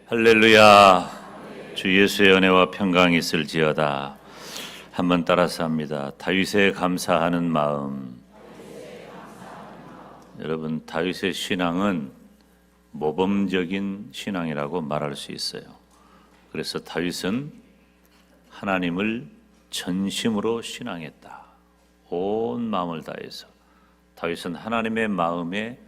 할렐루야. 주 예수의 은혜와 평강이 있을지어다. 한번 따라서 합니다. 다윗의 감사하는 마음. 여러분, 다윗의 신앙은 모범적인 신앙이라고 말할 수 있어요. 그래서 다윗은 하나님을 전심으로 신앙했다. 온 마음을 다해서. 다윗은 하나님의 마음에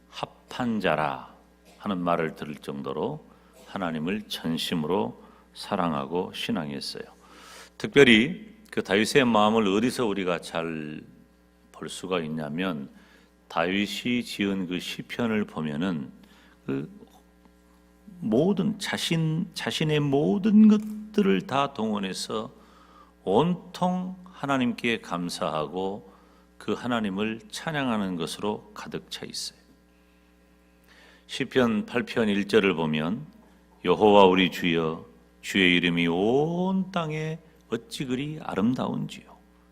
합한 자라 하는 말을 들을 정도로 하나님을 전심으로 사랑하고 신앙했어요. 특별히 그 다윗의 마음을 어디서 우리가 잘 볼 수가 있냐면 다윗이 지은 그 시편을 보면은 그 모든 자신의 모든 것들을 다 동원해서 온통 하나님께 감사하고 그 하나님을 찬양하는 것으로 가득 차 있어요. 시편 8편 1절을 보면 여호와 우리 주여, 주의 이름이 온 땅에 어찌 그리 아름다운지요,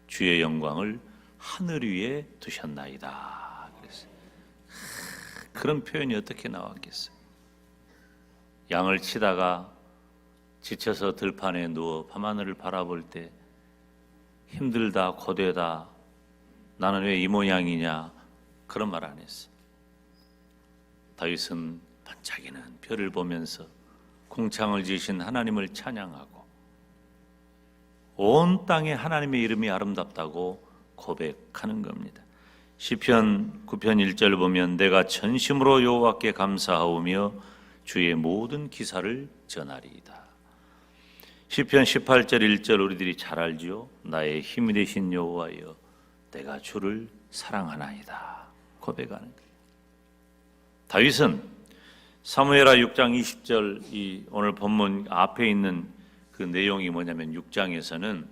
주의 영광을 하늘 위에 두셨나이다. 그랬어요. 그런 표현이 어떻게 나왔겠어요? 양을 치다가 지쳐서 들판에 누워 밤하늘을 바라볼 때 힘들다, 고되다, 나는 왜 이 모양이냐, 그런 말 안 했어요. 다윗은 반짝이는 별을 보면서 궁창을 지으신 하나님을 찬양하고 온 땅에 하나님의 이름이 아름답다고 고백하는 겁니다. 시편 9편 1절 보면 내가 전심으로 여호와께 감사하오며 주의 모든 기사를 전하리이다. 시편 18절 1절 우리들이 잘 알죠. 나의 힘이 되신 여호와여, 내가 주를 사랑하나이다 고백하는 거예요. 다윗은 사무엘하 6장 20절 이 오늘 본문 앞에 있는 그 내용이 뭐냐면 6장에서는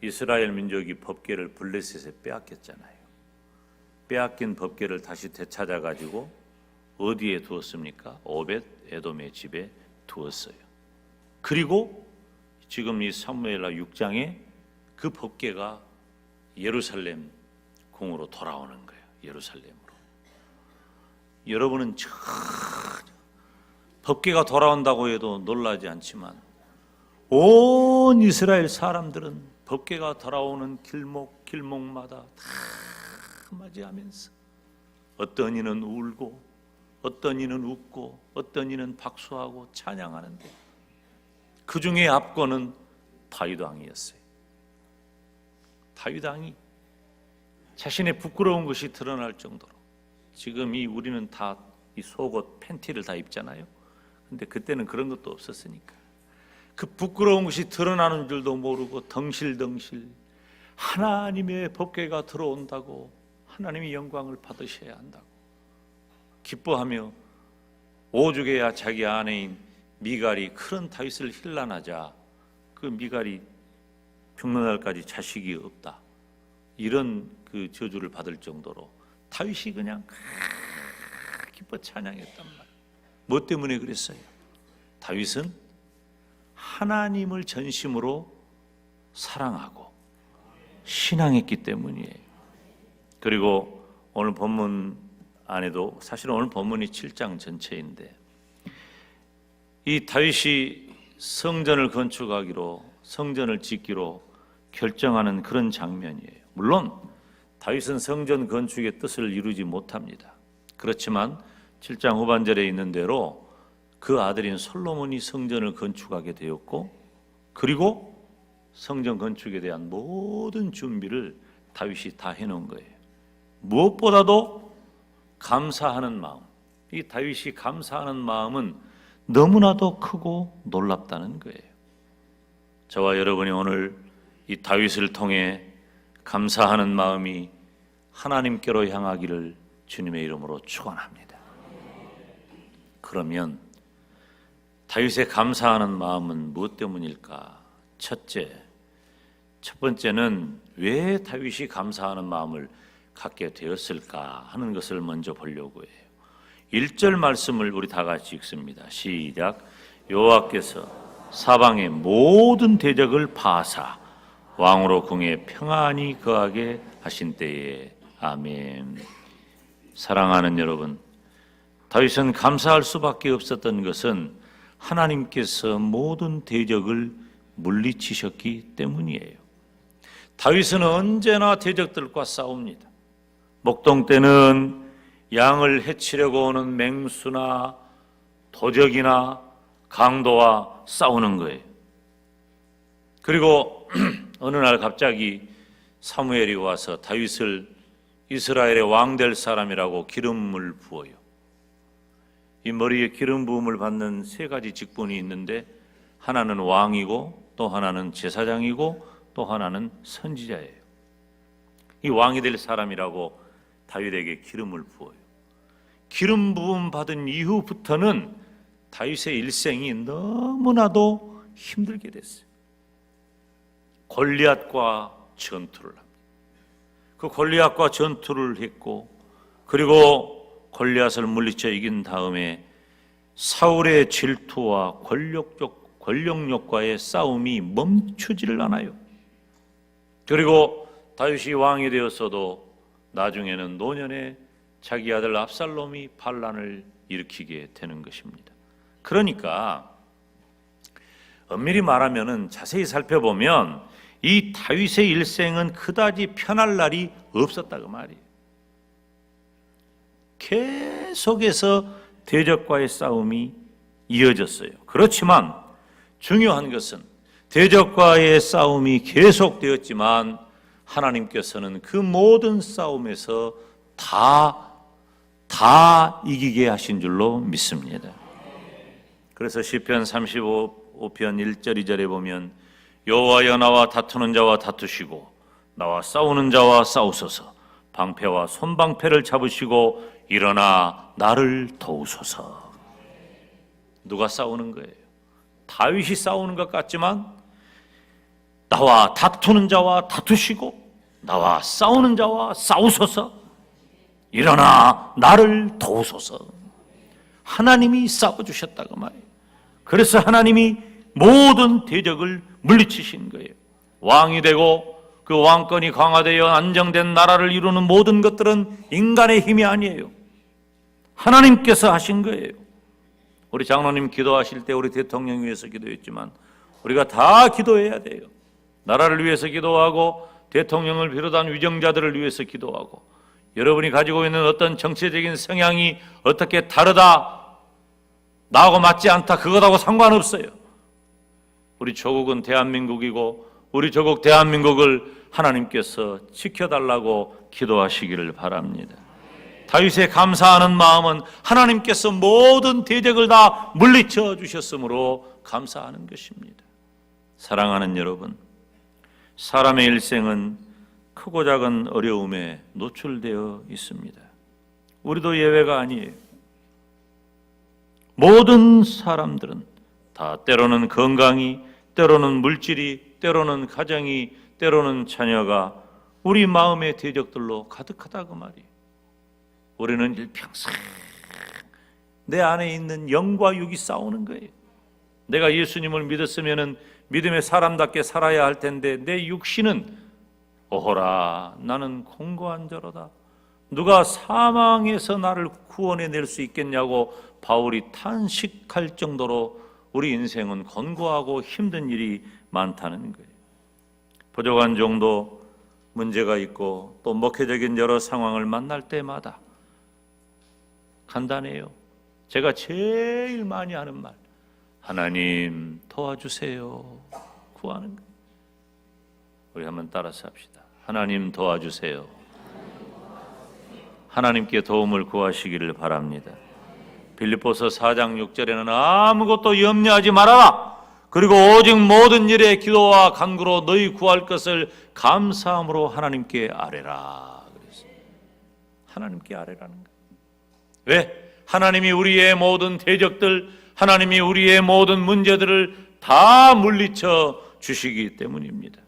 이스라엘 민족이 법궤를 블레셋에 빼앗겼잖아요. 빼앗긴 법궤를 다시 되찾아 가지고 어디에 두었습니까? 오벳 에돔의 집에 두었어요. 그리고 지금 이 사무엘하 6장에 그 법궤가 예루살렘 궁으로 돌아오는 거예요. 예루살렘으로. 여러분은 법궤가 돌아온다고 해도 놀라지 않지만 온 이스라엘 사람들은 법궤가 돌아오는 길목마다 다 맞이하면서 어떤 이는 울고 어떤 이는 웃고 어떤 이는 박수하고 찬양하는데 그 중에 앞권은 다윗 왕이었어요. 다윗 왕이 자신의 부끄러운 것이 드러날 정도로, 지금 우리는 다 이 속옷 팬티를 다 입잖아요. 근데 그때는 그런 것도 없었으니까 그 부끄러운 것이 드러나는 줄도 모르고 덩실덩실 하나님의 법궤가 들어온다고 하나님의 영광을 받으셔야 한다고 기뻐하며 오죽해야 자기 아내인 미갈이 큰 다윗을 힐난하자 그 미갈이 죽는 날까지 자식이 없다, 이런 그 저주를 받을 정도로 다윗이 그냥 기뻐 찬양했단 말이에요. 뭐 때문에 그랬어요? 다윗은 하나님을 전심으로 사랑하고 신앙했기 때문이에요. 그리고 오늘 본문 안에도 사실은 오늘 본문이 7장 전체인데 이 다윗이 성전을 건축하기로, 성전을 짓기로 결정하는 그런 장면이에요. 물론 다윗은 성전 건축의 뜻을 이루지 못합니다. 그렇지만 7장 후반절에 있는 대로 그 아들인 솔로몬이 성전을 건축하게 되었고, 그리고 성전 건축에 대한 모든 준비를 다윗이 다 해놓은 거예요. 무엇보다도 감사하는 마음, 이 다윗이 감사하는 마음은 너무나도 크고 놀랍다는 거예요. 저와 여러분이 오늘 이 다윗을 통해 감사하는 마음이 하나님께로 향하기를 주님의 이름으로 축원합니다. 그러면 다윗의 감사하는 마음은 무엇 때문일까? 첫 번째는 왜 다윗이 감사하는 마음을 갖게 되었을까 하는 것을 먼저 보려고 해요. 1절 말씀을 우리 다 같이 읽습니다. 시작. 여호와께서 사방의 모든 대적을 파하사 왕으로 궁에 평안히 거하게 하신 때에. 아멘. 사랑하는 여러분, 다윗은 감사할 수밖에 없었던 것은 하나님께서 모든 대적을 물리치셨기 때문이에요. 다윗은 언제나 대적들과 싸웁니다. 목동 때는 양을 해치려고 오는 맹수나 도적이나 강도와 싸우는 거예요. 그리고 어느 날 갑자기 사무엘이 와서 다윗을 이스라엘의 왕 될 사람이라고 기름을 부어요. 이 머리에 기름 부음을 받는 세 가지 직분이 있는데 하나는 왕이고 또 하나는 제사장이고 또 하나는 선지자예요. 이 왕이 될 사람이라고 다윗에게 기름을 부어요. 기름 부음 받은 이후부터는 다윗의 일생이 너무나도 힘들게 됐어요. 골리앗과 전투를 합니다. 그 골리앗과 전투를 했고 그리고 골리앗을 물리쳐 이긴 다음에 사울의 질투와 권력욕과의 싸움이 멈추지를 않아요. 그리고 다윗이 왕이 되었어도 나중에는 노년에 자기 아들 압살롬이 반란을 일으키게 되는 것입니다. 그러니까 엄밀히 말하면 자세히 살펴보면 이 다윗의 일생은 그다지 편할 날이 없었다고 말이에요. 계속해서 대적과의 싸움이 이어졌어요. 그렇지만 중요한 것은 대적과의 싸움이 계속되었지만 하나님께서는 그 모든 싸움에서 다 이기게 하신 줄로 믿습니다. 그래서 시편 35편 1절 2절에 보면 여호와여 나와 다투는 자와 다투시고 나와 싸우는 자와 싸우소서. 방패와 손방패를 잡으시고 일어나 나를 도우소서. 누가 싸우는 거예요? 다윗이 싸우는 것 같지만 나와 다투는 자와 다투시고 나와 싸우는 자와 싸우소서. 일어나 나를 도우소서. 하나님이 싸워주셨다고 말이에요. 그래서 하나님이 모든 대적을 물리치신 거예요. 왕이 되고 그 왕권이 강화되어 안정된 나라를 이루는 모든 것들은 인간의 힘이 아니에요. 하나님께서 하신 거예요. 우리 장로님 기도하실 때 우리 대통령 위해서 기도했지만 우리가 다 기도해야 돼요. 나라를 위해서 기도하고 대통령을 비롯한 위정자들을 위해서 기도하고 여러분이 가지고 있는 어떤 정치적인 성향이 어떻게 다르다, 나하고 맞지 않다, 그것하고 상관없어요. 우리 조국은 대한민국이고 우리 조국 대한민국을 하나님께서 지켜달라고 기도하시기를 바랍니다. 다윗의 감사하는 마음은 하나님께서 모든 대적을 다 물리쳐 주셨으므로 감사하는 것입니다. 사랑하는 여러분, 사람의 일생은 크고 작은 어려움에 노출되어 있습니다. 우리도 예외가 아니에요. 모든 사람들은 다 때로는 건강이, 때로는 물질이, 때로는 가정이, 때로는 자녀가 우리 마음의 대적들로 가득하다고 말이에요. 우리는 일평생 내 안에 있는 영과 육이 싸우는 거예요. 내가 예수님을 믿었으면 믿음의 사람답게 살아야 할 텐데 내 육신은 오호라 나는 공고한 자로다. 누가 사망에서 나를 구원해낼 수 있겠냐고 바울이 탄식할 정도로 우리 인생은 권고하고 힘든 일이 많다는 거예요. 부족한 정도 문제가 있고 또 목회적인 여러 상황을 만날 때마다 간단해요. 제가 제일 많이 하는 말, 하나님 도와주세요 구하는 거예요. 우리 한번 따라서 합시다. 하나님 도와주세요. 하나님께 도움을 구하시기를 바랍니다. 빌립보서 4장 6절에는 아무것도 염려하지 말아라. 그리고 오직 모든 일에 기도와 간구로 너희 구할 것을 감사함으로 하나님께 아뢰라. 그랬어요. 하나님께 아뢰라는 거예요. 왜? 하나님이 우리의 모든 대적들, 하나님이 우리의 모든 문제들을 다 물리쳐 주시기 때문입니다.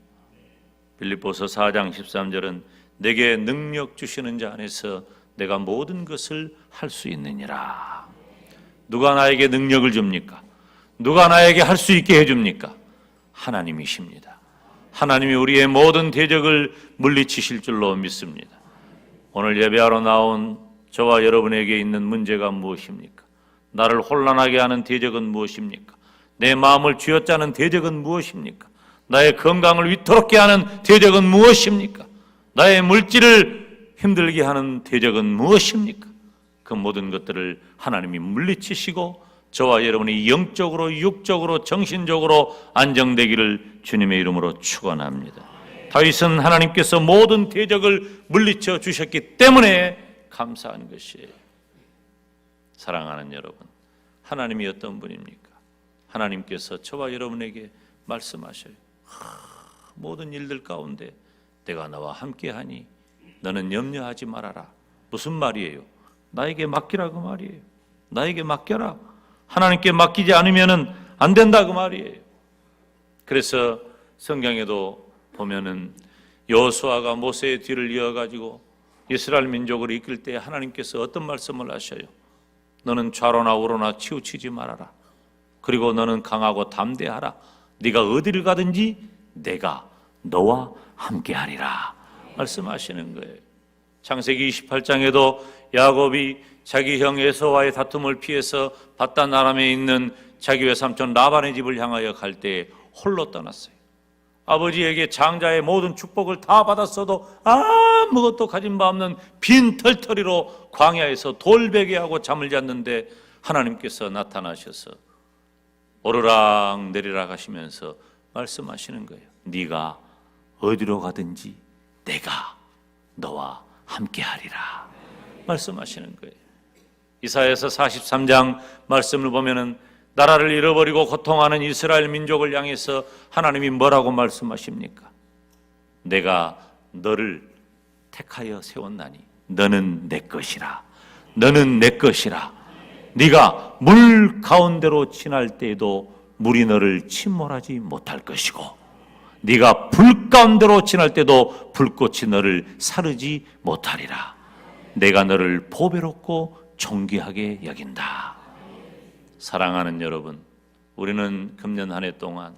빌립보서 4장 13절은 내게 능력 주시는 자 안에서 내가 모든 것을 할 수 있느니라. 누가 나에게 능력을 줍니까? 누가 나에게 할 수 있게 해줍니까? 하나님이십니다. 하나님이 우리의 모든 대적을 물리치실 줄로 믿습니다. 오늘 예배하러 나온 저와 여러분에게 있는 문제가 무엇입니까? 나를 혼란하게 하는 대적은 무엇입니까? 내 마음을 쥐어짜는 대적은 무엇입니까? 나의 건강을 위태롭게 하는 대적은 무엇입니까? 나의 물질을 힘들게 하는 대적은 무엇입니까? 그 모든 것들을 하나님이 물리치시고 저와 여러분이 영적으로, 육적으로, 정신적으로 안정되기를 주님의 이름으로 축원합니다. 다윗은 하나님께서 모든 대적을 물리쳐 주셨기 때문에 감사한 것이에요. 사랑하는 여러분, 하나님이 어떤 분입니까? 하나님께서 저와 여러분에게 말씀하셔요. 모든 일들 가운데 내가 나와 함께하니 너는 염려하지 말아라. 무슨 말이에요? 나에게 맡기라 그 말이에요. 나에게 맡겨라. 하나님께 맡기지 않으면 안 된다 그 말이에요. 그래서 성경에도 보면은 여호수아가 모세의 뒤를 이어가지고 이스라엘 민족을 이끌 때 하나님께서 어떤 말씀을 하셔요? 너는 좌로나 우로나 치우치지 말아라. 그리고 너는 강하고 담대하라. 네가 어디를 가든지 내가 너와 함께하리라 말씀하시는 거예요. 창세기 28장에도 야곱이 자기 형 에서와의 다툼을 피해서 바단 아람에 있는 자기 외삼촌 라반의 집을 향하여 갈 때 홀로 떠났어요. 아버지에게 장자의 모든 축복을 다 받았어도 아무것도 가진 바 없는 빈 털터리로 광야에서 돌베개하고 잠을 잤는데 하나님께서 나타나셔서 오르락 내리락 하시면서 말씀하시는 거예요. 네가 어디로 가든지 내가 너와 함께하리라 말씀하시는 거예요. 이사야서 43장 말씀을 보면은 나라를 잃어버리고 고통하는 이스라엘 민족을 향해서 하나님이 뭐라고 말씀하십니까? 내가 너를 택하여 세웠나니 너는 내 것이라. 너는 내 것이라. 네가 물 가운데로 지날 때에도 물이 너를 침몰하지 못할 것이고 네가 불 가운데로 지날 때도 불꽃이 너를 사르지 못하리라. 내가 너를 보배롭고 존귀하게 여긴다. 사랑하는 여러분, 우리는 금년 한 해 동안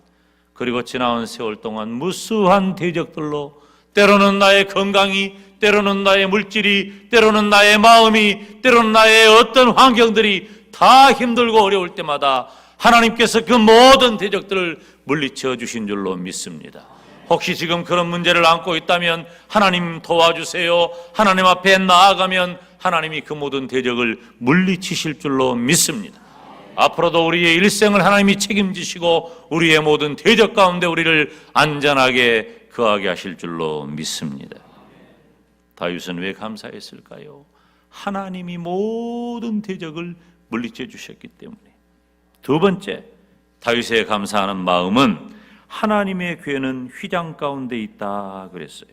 그리고 지나온 세월 동안 무수한 대적들로 때로는 나의 건강이, 때로는 나의 물질이, 때로는 나의 마음이, 때로는 나의 어떤 환경들이 다 힘들고 어려울 때마다 하나님께서 그 모든 대적들을 물리쳐 주신 줄로 믿습니다. 혹시 지금 그런 문제를 안고 있다면 하나님 도와주세요. 하나님 앞에 나아가면 하나님이 그 모든 대적을 물리치실 줄로 믿습니다. 앞으로도 우리의 일생을 하나님이 책임지시고 우리의 모든 대적 가운데 우리를 안전하게 거하게 하실 줄로 믿습니다. 다윗은 왜 감사했을까요? 하나님이 모든 대적을 물리쳐 주셨기 때문에. 두 번째, 다윗의 감사하는 마음은 하나님의 괴는 휘장 가운데 있다 그랬어요.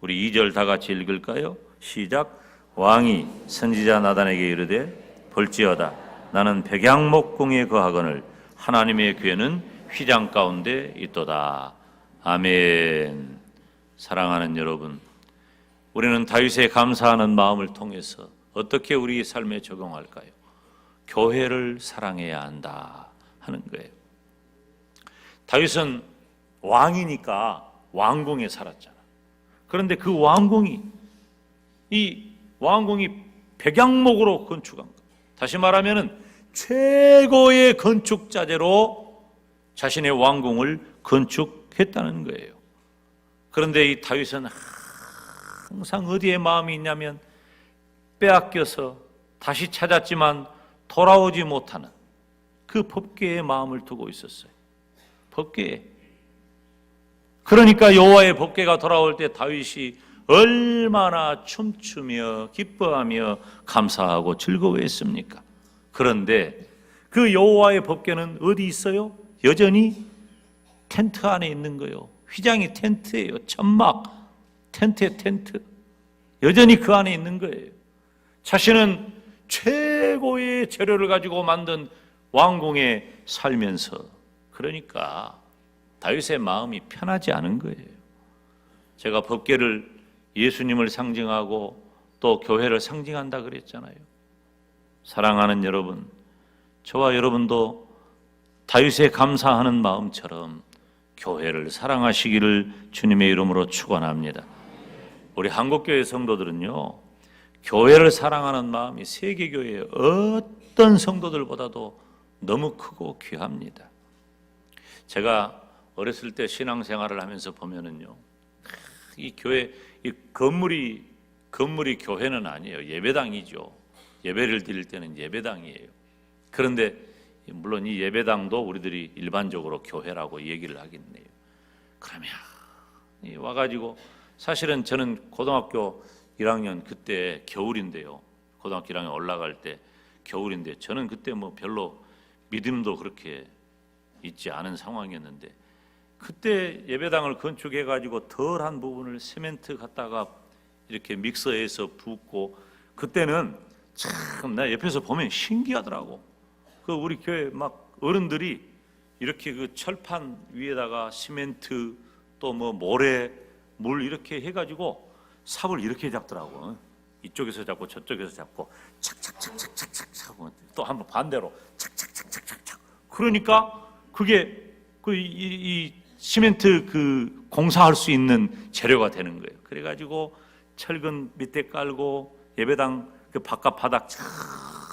우리 2절 다 같이 읽을까요? 시작. 왕이 선지자 나단에게 이르되 볼지어다 나는 백양목궁에 거하거늘 하나님의 괴는 휘장 가운데 있도다. 아멘. 사랑하는 여러분, 우리는 다윗의 감사하는 마음을 통해서 어떻게 우리 삶에 적용할까요? 교회를 사랑해야 한다 하는 거예요. 다윗은 왕이니까 왕궁에 살았잖아. 그런데 그 왕궁이 백양목으로 건축한 거. 다시 말하면은 최고의 건축 자재로 자신의 왕궁을 건축했다는 거예요. 그런데 이 다윗은 항상 어디에 마음이 있냐면 빼앗겨서 다시 찾았지만 돌아오지 못하는 그 법궤에 마음을 두고 있었어요. 법궤에. 그러니까 여호와의 법궤가 돌아올 때 다윗이 얼마나 춤추며 기뻐하며 감사하고 즐거워했습니까? 그런데 그 여호와의 법궤는 어디 있어요? 여전히 텐트 안에 있는 거예요. 휘장이 텐트예요. 천막, 텐트에 텐트. 여전히 그 안에 있는 거예요. 자신은 최고의 재료를 가지고 만든 왕궁에 살면서 그러니까 다윗의 마음이 편하지 않은 거예요. 제가 법궤를 예수님을 상징하고 또 교회를 상징한다 그랬잖아요. 사랑하는 여러분, 저와 여러분도 다윗의 감사하는 마음처럼 교회를 사랑하시기를 주님의 이름으로 축원합니다. 우리 한국교회 성도들은요, 교회를 사랑하는 마음이 세계교회에 어떤 성도들보다도 너무 크고 귀합니다. 제가 어렸을 때 신앙생활을 하면서 보면은요, 이 교회, 이 건물이 교회는 아니에요. 예배당이죠. 예배를 드릴 때는 예배당이에요. 그런데 물론 이 예배당도 우리들이 일반적으로 교회라고 얘기를 하겠네요. 그러면 와가지고, 사실은 저는 고등학교 1학년 그때 겨울인데요. 고등학교 1학년 올라갈 때 겨울인데, 저는 그때 뭐 별로 믿음도 그렇게 있지 않은 상황이었는데, 그때 예배당을 건축해가지고 덜한 부분을 시멘트 갖다가 이렇게 믹서해서 붓고, 그때는 참 나 옆에서 보면 신기하더라고. 그 우리 교회 막 어른들이 이렇게 그 철판 위에다가 시멘트 또 뭐 모래 물 이렇게 해가지고 삽을 이렇게 잡더라고. 이쪽에서 잡고 저쪽에서 잡고 착착착착착착착, 또 한번 반대로 착착착착착착. 그러니까 그게 이 시멘트 그 공사할 수 있는 재료가 되는 거예요. 그래가지고 철근 밑에 깔고 예배당 그 바깥 바닥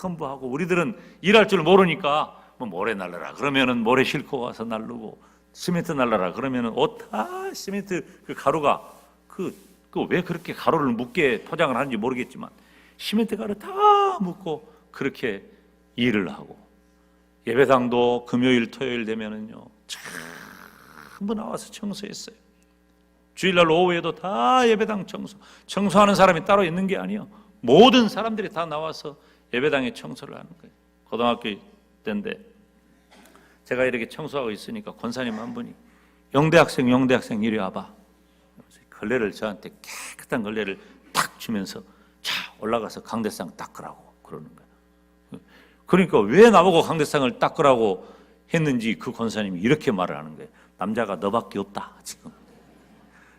전부 하고, 우리들은 일할 줄 모르니까 뭐 모래 날라라 그러면은 모래 싣고 와서 날르고, 시멘트 날라라 그러면은 옷 다 시멘트 그 가루가 그 왜 그렇게 가루를 묻게 포장을 하는지 모르겠지만 시멘트 가루 다 묻고 그렇게 일을 하고, 예배당도 금요일 토요일 되면은요 전부 나와서 청소했어요. 주일날 오후에도 다 예배당 청소하는 사람이 따로 있는 게 아니에요. 모든 사람들이 다 나와서 예배당에 청소를 하는 거예요. 고등학교 때인데 제가 이렇게 청소하고 있으니까 권사님 한 분이 영대 학생 이리 와봐. 걸레를 저한테 깨끗한 걸레를 탁 주면서 자 올라가서 강대상 닦으라고 그러는 거예요. 그러니까 왜 나보고 강대상을 닦으라고 했는지 그 권사님이 이렇게 말을 하는 거예요. 남자가 너밖에 없다 지금.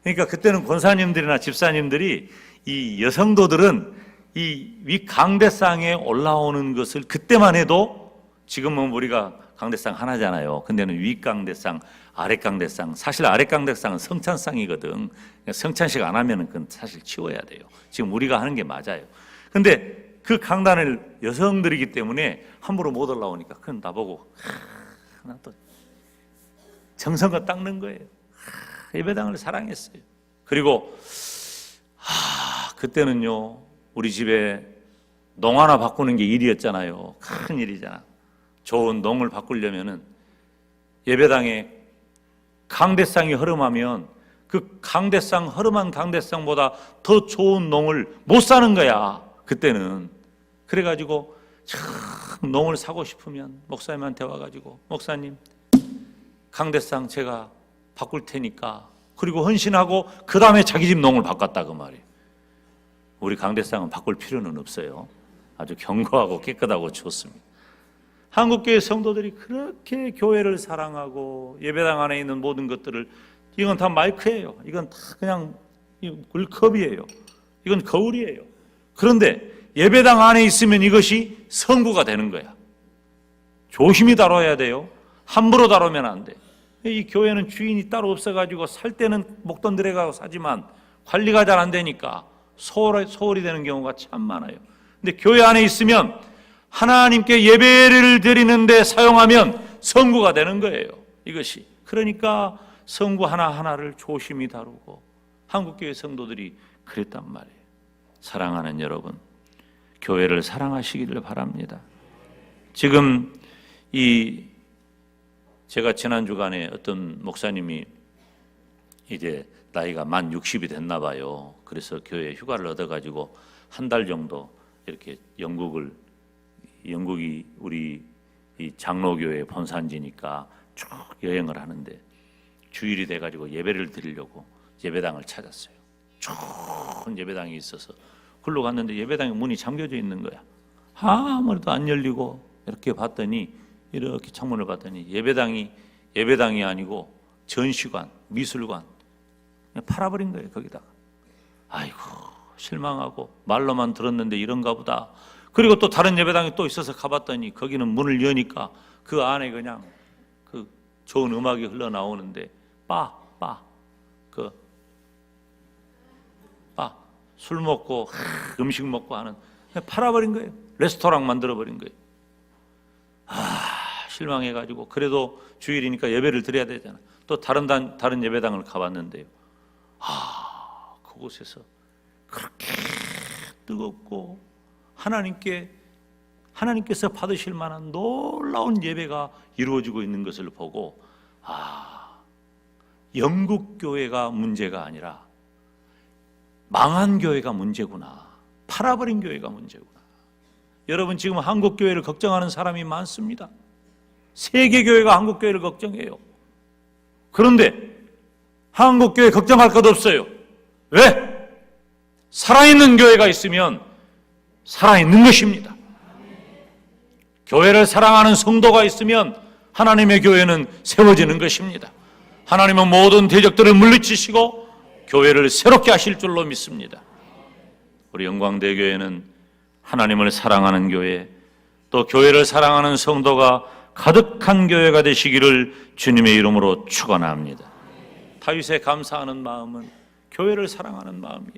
그러니까 그때는 권사님들이나 집사님들이 이 여성도들은 이 위 강대상에 올라오는 것을 그때만 해도, 지금은 우리가 강대상 하나잖아요. 근데는 위 강대상, 아래 강대상, 사실 아래 강대상은 성찬상이거든. 성찬식 안 하면은 그건 사실 치워야 돼요. 지금 우리가 하는 게 맞아요. 근데 그 강단을 여성들이기 때문에 함부로 못 올라오니까 그건 나보고 하나 또 정성껏 닦는 거예요. 예배당을 사랑했어요. 그리고 그때는요 우리 집에 농 하나 바꾸는 게 일이었잖아요. 큰 일이잖아. 좋은 농을 바꾸려면은 예배당에 강대상이 허름하면 그 허름한 강대상보다 더 좋은 농을 못 사는 거야 그때는. 그래가지고 참 농을 사고 싶으면 목사님한테 와가지고, 목사님 강대상 제가 바꿀 테니까, 그리고 헌신하고 그 다음에 자기 집 농을 바꿨다 그 말이에요. 우리 강대상은 바꿀 필요는 없어요. 아주 견고하고 깨끗하고 좋습니다. 한국교회 성도들이 그렇게 교회를 사랑하고 예배당 안에 있는 모든 것들을, 이건 다 마이크예요. 이건 다 그냥 물컵이에요. 이건 거울이에요. 그런데 예배당 안에 있으면 이것이 성구가 되는 거야. 조심히 다뤄야 돼요. 함부로 다루면 안 돼. 이 교회는 주인이 따로 없어가지고 살 때는 목돈 들여가고 사지만 관리가 잘 안 되니까 소홀히 되는 경우가 참 많아요. 근데 교회 안에 있으면 하나님께 예배를 드리는데 사용하면 성구가 되는 거예요. 이것이. 그러니까 성구 하나하나를 조심히 다루고, 한국교회 성도들이 그랬단 말이에요. 사랑하는 여러분, 교회를 사랑하시기를 바랍니다. 지금 제가 지난 주간에 어떤 목사님이 이제 나이가 만 60이 됐나 봐요. 그래서 교회 휴가를 얻어가지고 한 달 정도 이렇게 영국이 우리 이 장로교회 본산지니까 쭉 여행을 하는데, 주일이 돼가지고 예배를 드리려고 예배당을 찾았어요. 좋은 예배당이 있어서 글로 갔는데 예배당의 문이 잠겨져 있는 거야. 아무래도 안 열리고, 이렇게 봤더니, 이렇게 창문을 봤더니 예배당이 아니고 전시관, 미술관 그냥 팔아버린 거예요. 거기다가. 아이고 실망하고, 말로만 들었는데 이런가 보다. 그리고 또 다른 예배당이 또 있어서 가봤더니 거기는 문을 여니까 그 안에 그냥 그 좋은 음악이 흘러나오는데 술 먹고 음식 먹고 하는, 그냥 팔아버린 거예요. 레스토랑 만들어버린 거예요. 실망해가지고 그래도 주일이니까 예배를 드려야 되잖아. 또 다른 예배당을 가봤는데요. 그곳에서 그렇게 뜨겁고 하나님께서 받으실 만한 놀라운 예배가 이루어지고 있는 것을 보고 영국 교회가 문제가 아니라 망한 교회가 문제구나. 팔아버린 교회가 문제구나. 여러분, 지금 한국 교회를 걱정하는 사람이 많습니다. 세계 교회가 한국 교회를 걱정해요. 그런데 한국 교회 걱정할 것 없어요. 왜? 살아있는 교회가 있으면 살아있는 것입니다. 교회를 사랑하는 성도가 있으면 하나님의 교회는 세워지는 것입니다. 하나님은 모든 대적들을 물리치시고 교회를 새롭게 하실 줄로 믿습니다. 우리 영광대교회는 하나님을 사랑하는 교회, 또 교회를 사랑하는 성도가 가득한 교회가 되시기를 주님의 이름으로 축원합니다. 다윗의 감사하는 마음은 교회를 사랑하는 마음이에요.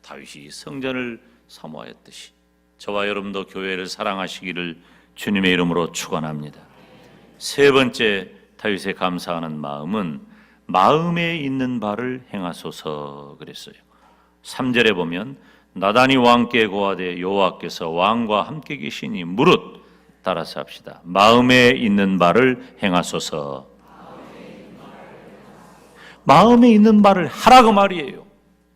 다윗이 성전을 사모하였듯이 저와 여러분도 교회를 사랑하시기를 주님의 이름으로 축원합니다. 세 번째 다윗의 감사하는 마음은 마음에 있는 바를 행하소서 그랬어요. 3절에 보면 나단이 왕께 고하되 여호와께서 왕과 함께 계시니 무릇 따라서 합시다. 마음에 있는 바를 행하소서. 마음에 있는 바를 하라고 말이에요.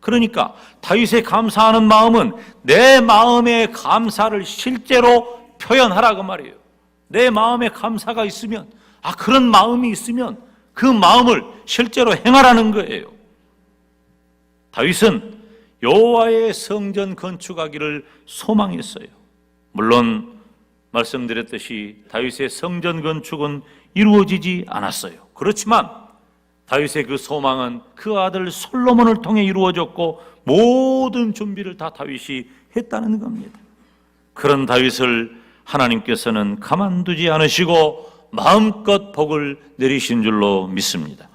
그러니까 다윗의 감사하는 마음은 내 마음의 감사를 실제로 표현하라고 말이에요. 내 마음에 감사가 있으면, 그런 마음이 있으면 그 마음을 실제로 행하라는 거예요. 다윗은 여호와의 성전 건축하기를 소망했어요. 물론 말씀드렸듯이 다윗의 성전 건축은 이루어지지 않았어요. 그렇지만 다윗의 그 소망은 그 아들 솔로몬을 통해 이루어졌고 모든 준비를 다 다윗이 했다는 겁니다. 그런 다윗을 하나님께서는 가만두지 않으시고 마음껏 복을 내리신 줄로 믿습니다.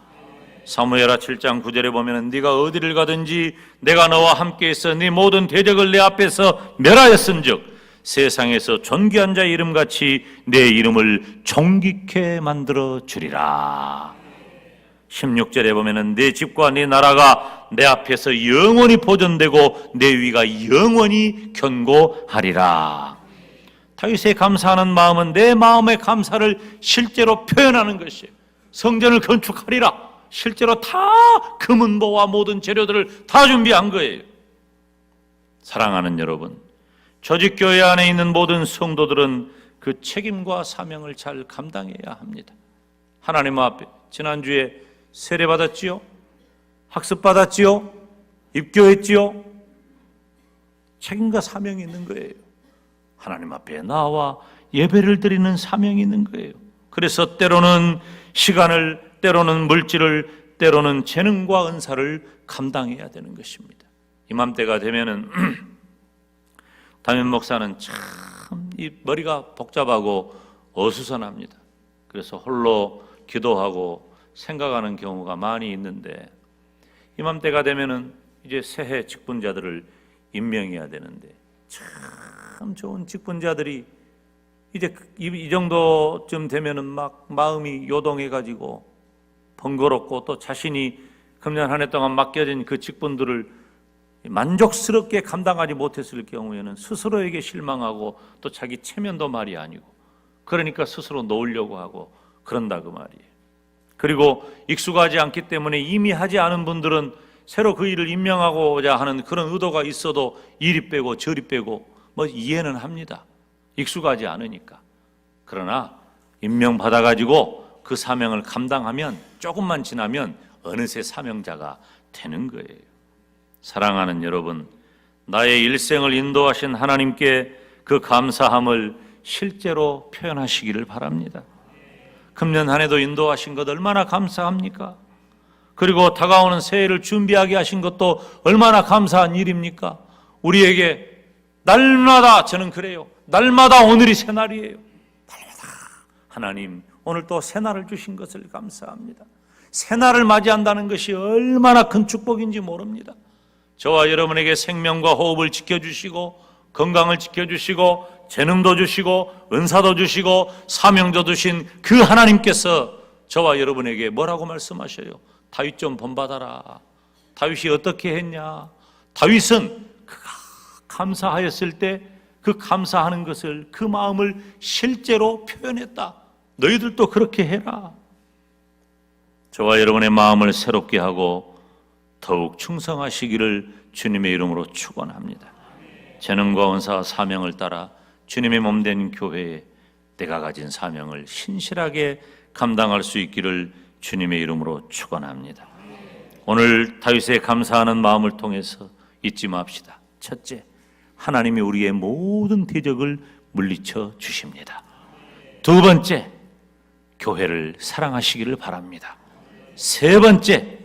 사무엘하 7장 9절에 보면 네가 어디를 가든지 내가 너와 함께 있어 네 모든 대적을 내 앞에서 멸하였은즉 세상에서 존귀한 자 이름같이 내 이름을 존귀케 만들어 주리라. 16절에 보면 내 집과 네 나라가 내 앞에서 영원히 보존되고 내 위가 영원히 견고하리라. 다윗의 감사하는 마음은 내 마음의 감사를 실제로 표현하는 것이에요. 성전을 건축하리라. 실제로 다 금은보와 모든 재료들을 다 준비한 거예요. 사랑하는 여러분, 조직교회 안에 있는 모든 성도들은 그 책임과 사명을 잘 감당해야 합니다. 하나님 앞에 지난주에 세례받았지요? 학습받았지요? 입교했지요? 책임과 사명이 있는 거예요. 하나님 앞에 나와 예배를 드리는 사명이 있는 거예요. 그래서 때로는 시간을, 때로는 물질을, 때로는 재능과 은사를 감당해야 되는 것입니다. 이맘때가 되면은 담임 목사는 참 이 머리가 복잡하고 어수선합니다. 그래서 홀로 기도하고 생각하는 경우가 많이 있는데 이맘때가 되면은 이제 새해 직분자들을 임명해야 되는데 참 좋은 직분자들이 이제 이 정도쯤 되면은 막 마음이 요동해가지고 번거롭고 또 자신이 금년 한 해 동안 맡겨진 그 직분들을 만족스럽게 감당하지 못했을 경우에는 스스로에게 실망하고 또 자기 체면도 말이 아니고 그러니까 스스로 놓으려고 하고 그런다 그 말이에요. 그리고 익숙하지 않기 때문에 이미 하지 않은 분들은 새로 그 일을 임명하고자 하는 그런 의도가 있어도 이리 빼고 저리 빼고 뭐 이해는 합니다. 익숙하지 않으니까. 그러나 임명받아가지고 그 사명을 감당하면 조금만 지나면 어느새 사명자가 되는 거예요. 사랑하는 여러분, 나의 일생을 인도하신 하나님께 그 감사함을 실제로 표현하시기를 바랍니다. 금년 한 해도 인도하신 것 얼마나 감사합니까? 그리고 다가오는 새해를 준비하게 하신 것도 얼마나 감사한 일입니까? 우리에게 날마다, 저는 그래요, 날마다 오늘이 새날이에요. 날마다 하나님 오늘 또 새날을 주신 것을 감사합니다. 새날을 맞이한다는 것이 얼마나 큰 축복인지 모릅니다. 저와 여러분에게 생명과 호흡을 지켜주시고 건강을 지켜주시고 재능도 주시고 은사도 주시고 사명도 주신 그 하나님께서 저와 여러분에게 뭐라고 말씀하셔요? 다윗 좀 본받아라. 다윗이 어떻게 했냐? 다윗은 그가 감사하였을 때 그 감사하는 것을, 그 마음을 실제로 표현했다. 너희들도 그렇게 해라. 저와 여러분의 마음을 새롭게 하고 더욱 충성하시기를 주님의 이름으로 축원합니다. 재능과 은사와 사명을 따라 주님의 몸된 교회에 내가 가진 사명을 신실하게 감당할 수 있기를 주님의 이름으로 축원합니다. 오늘 다윗의 감사하는 마음을 통해서 잊지 맙시다. 첫째, 하나님이 우리의 모든 대적을 물리쳐 주십니다. 두 번째, 교회를 사랑하시기를 바랍니다. 세 번째,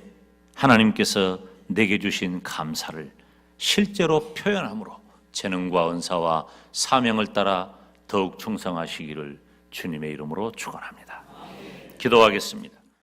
하나님께서 내게 주신 감사를 실제로 표현함으로 재능과 은사와 사명을 따라 더욱 충성하시기를 주님의 이름으로 축원합니다. 기도하겠습니다.